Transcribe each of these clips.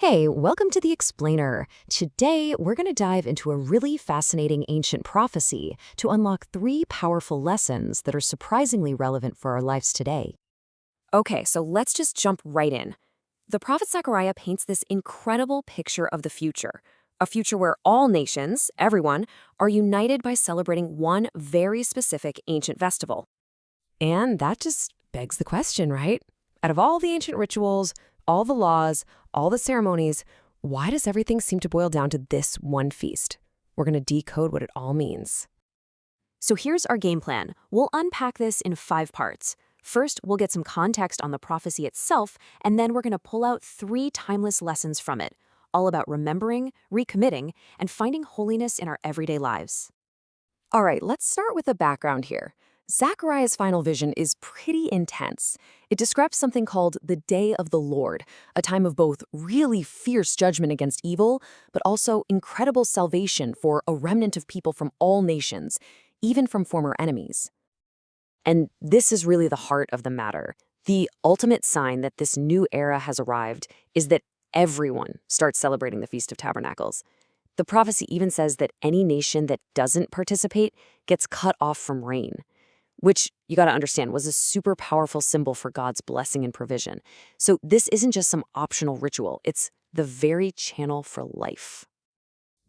Hey, welcome to The Explainer. Today, we're going to dive into a really fascinating ancient prophecy to unlock three powerful lessons that are surprisingly relevant for our lives today. Okay, so let's just jump right in. The prophet Zechariah paints this incredible picture of the future, a future where all nations, everyone, are united by celebrating one very specific ancient festival. And that just begs the question, right? Out of all the ancient rituals, all the laws, all the ceremonies, why does everything seem to boil down to this one feast? We're going to decode what it all means. So here's our game plan. We'll unpack this in 5 parts. First, we'll get some context on the prophecy itself, and then we're going to pull out 3 timeless lessons from it, all about remembering, recommitting, and finding holiness in our everyday lives. All right, let's start with the background here. Zechariah's final vision is pretty intense. It describes something called the Day of the Lord, a time of both really fierce judgment against evil, but also incredible salvation for a remnant of people from all nations, even from former enemies. And this is really the heart of the matter. The ultimate sign that this new era has arrived is that everyone starts celebrating the Feast of Tabernacles. The prophecy even says that any nation that doesn't participate gets cut off from rain, which, you got to understand, was a super powerful symbol for God's blessing and provision. So this isn't just some optional ritual, it's the very channel for life.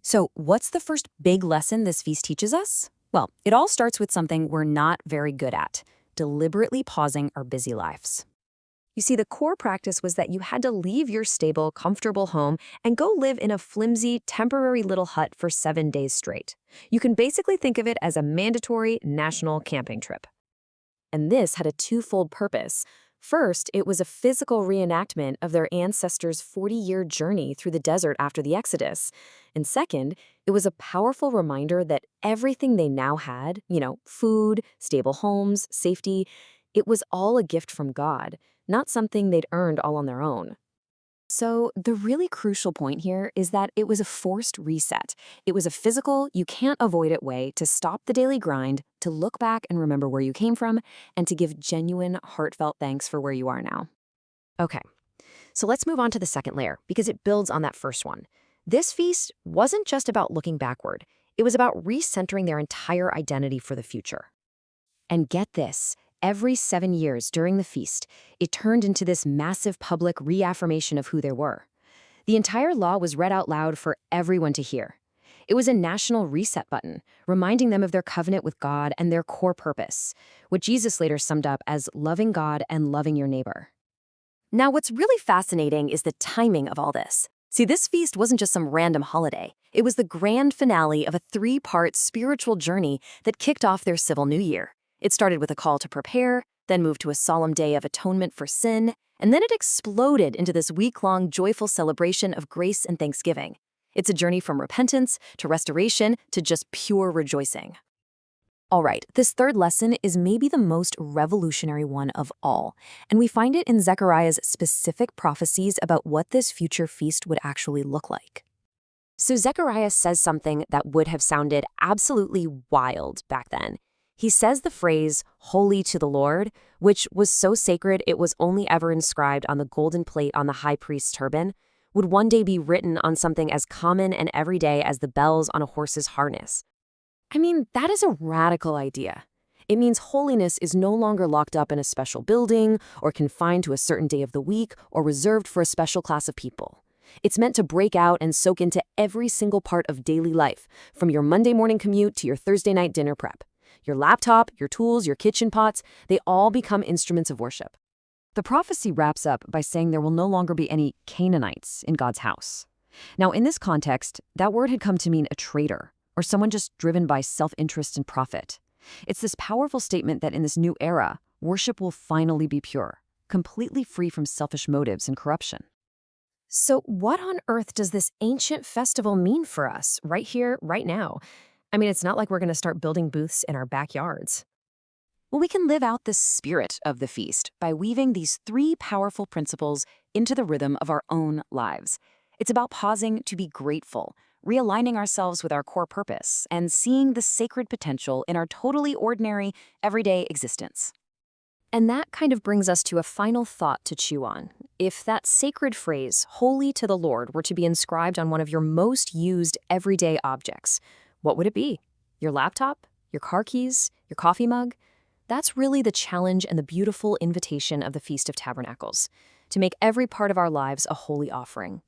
So what's the first big lesson this feast teaches us? Well, it all starts with something we're not very good at: deliberately pausing our busy lives. You see, the core practice was that you had to leave your stable, comfortable home and go live in a flimsy, temporary little hut for 7 days straight. You can basically think of it as a mandatory national camping trip. And this had a twofold purpose. First, it was a physical reenactment of their ancestors' 40-year journey through the desert after the Exodus. And second, it was a powerful reminder that everything they now had, food, stable homes, safety, it was all a gift from God, not something they'd earned all on their own. So the really crucial point here is that it was a forced reset. It was a physical, you can't avoid it way to stop the daily grind, to look back and remember where you came from, and to give genuine, heartfelt thanks for where you are now. Okay, so let's move on to the second layer, because it builds on that first one. This feast wasn't just about looking backward. It was about recentering their entire identity for the future. And get this, every 7 years during the feast, it turned into this massive public reaffirmation of who they were. The entire law was read out loud for everyone to hear. It was a national reset button, reminding them of their covenant with God and their core purpose, what Jesus later summed up as loving God and loving your neighbor. Now, what's really fascinating is the timing of all this. See, this feast wasn't just some random holiday. It was the grand finale of a 3-part spiritual journey that kicked off their civil new year. It started with a call to prepare, then moved to a solemn day of atonement for sin, and then it exploded into this week-long joyful celebration of grace and thanksgiving. It's a journey from repentance to restoration to just pure rejoicing. All right, this third lesson is maybe the most revolutionary one of all, and we find it in Zechariah's specific prophecies about what this future feast would actually look like. So Zechariah says something that would have sounded absolutely wild back then. He says the phrase, "holy to the Lord," which was so sacred it was only ever inscribed on the golden plate on the high priest's turban, would one day be written on something as common and everyday as the bells on a horse's harness. I mean, that is a radical idea. It means holiness is no longer locked up in a special building or confined to a certain day of the week or reserved for a special class of people. It's meant to break out and soak into every single part of daily life, from your Monday morning commute to your Thursday night dinner prep. Your laptop, your tools, your kitchen pots, they all become instruments of worship. The prophecy wraps up by saying there will no longer be any Canaanites in God's house. Now, in this context, that word had come to mean a traitor, or someone just driven by self-interest and profit. It's this powerful statement that in this new era, worship will finally be pure, completely free from selfish motives and corruption. So what on earth does this ancient festival mean for us, right here, right now? I mean, it's not like we're going to start building booths in our backyards. Well, we can live out the spirit of the feast by weaving these 3 powerful principles into the rhythm of our own lives. It's about pausing to be grateful, realigning ourselves with our core purpose, and seeing the sacred potential in our totally ordinary, everyday existence. And that kind of brings us to a final thought to chew on. If that sacred phrase, holy to the Lord, were to be inscribed on one of your most used everyday objects, what would it be? Your laptop? Your car keys? Your coffee mug? That's really the challenge and the beautiful invitation of the Feast of Tabernacles, to make every part of our lives a holy offering.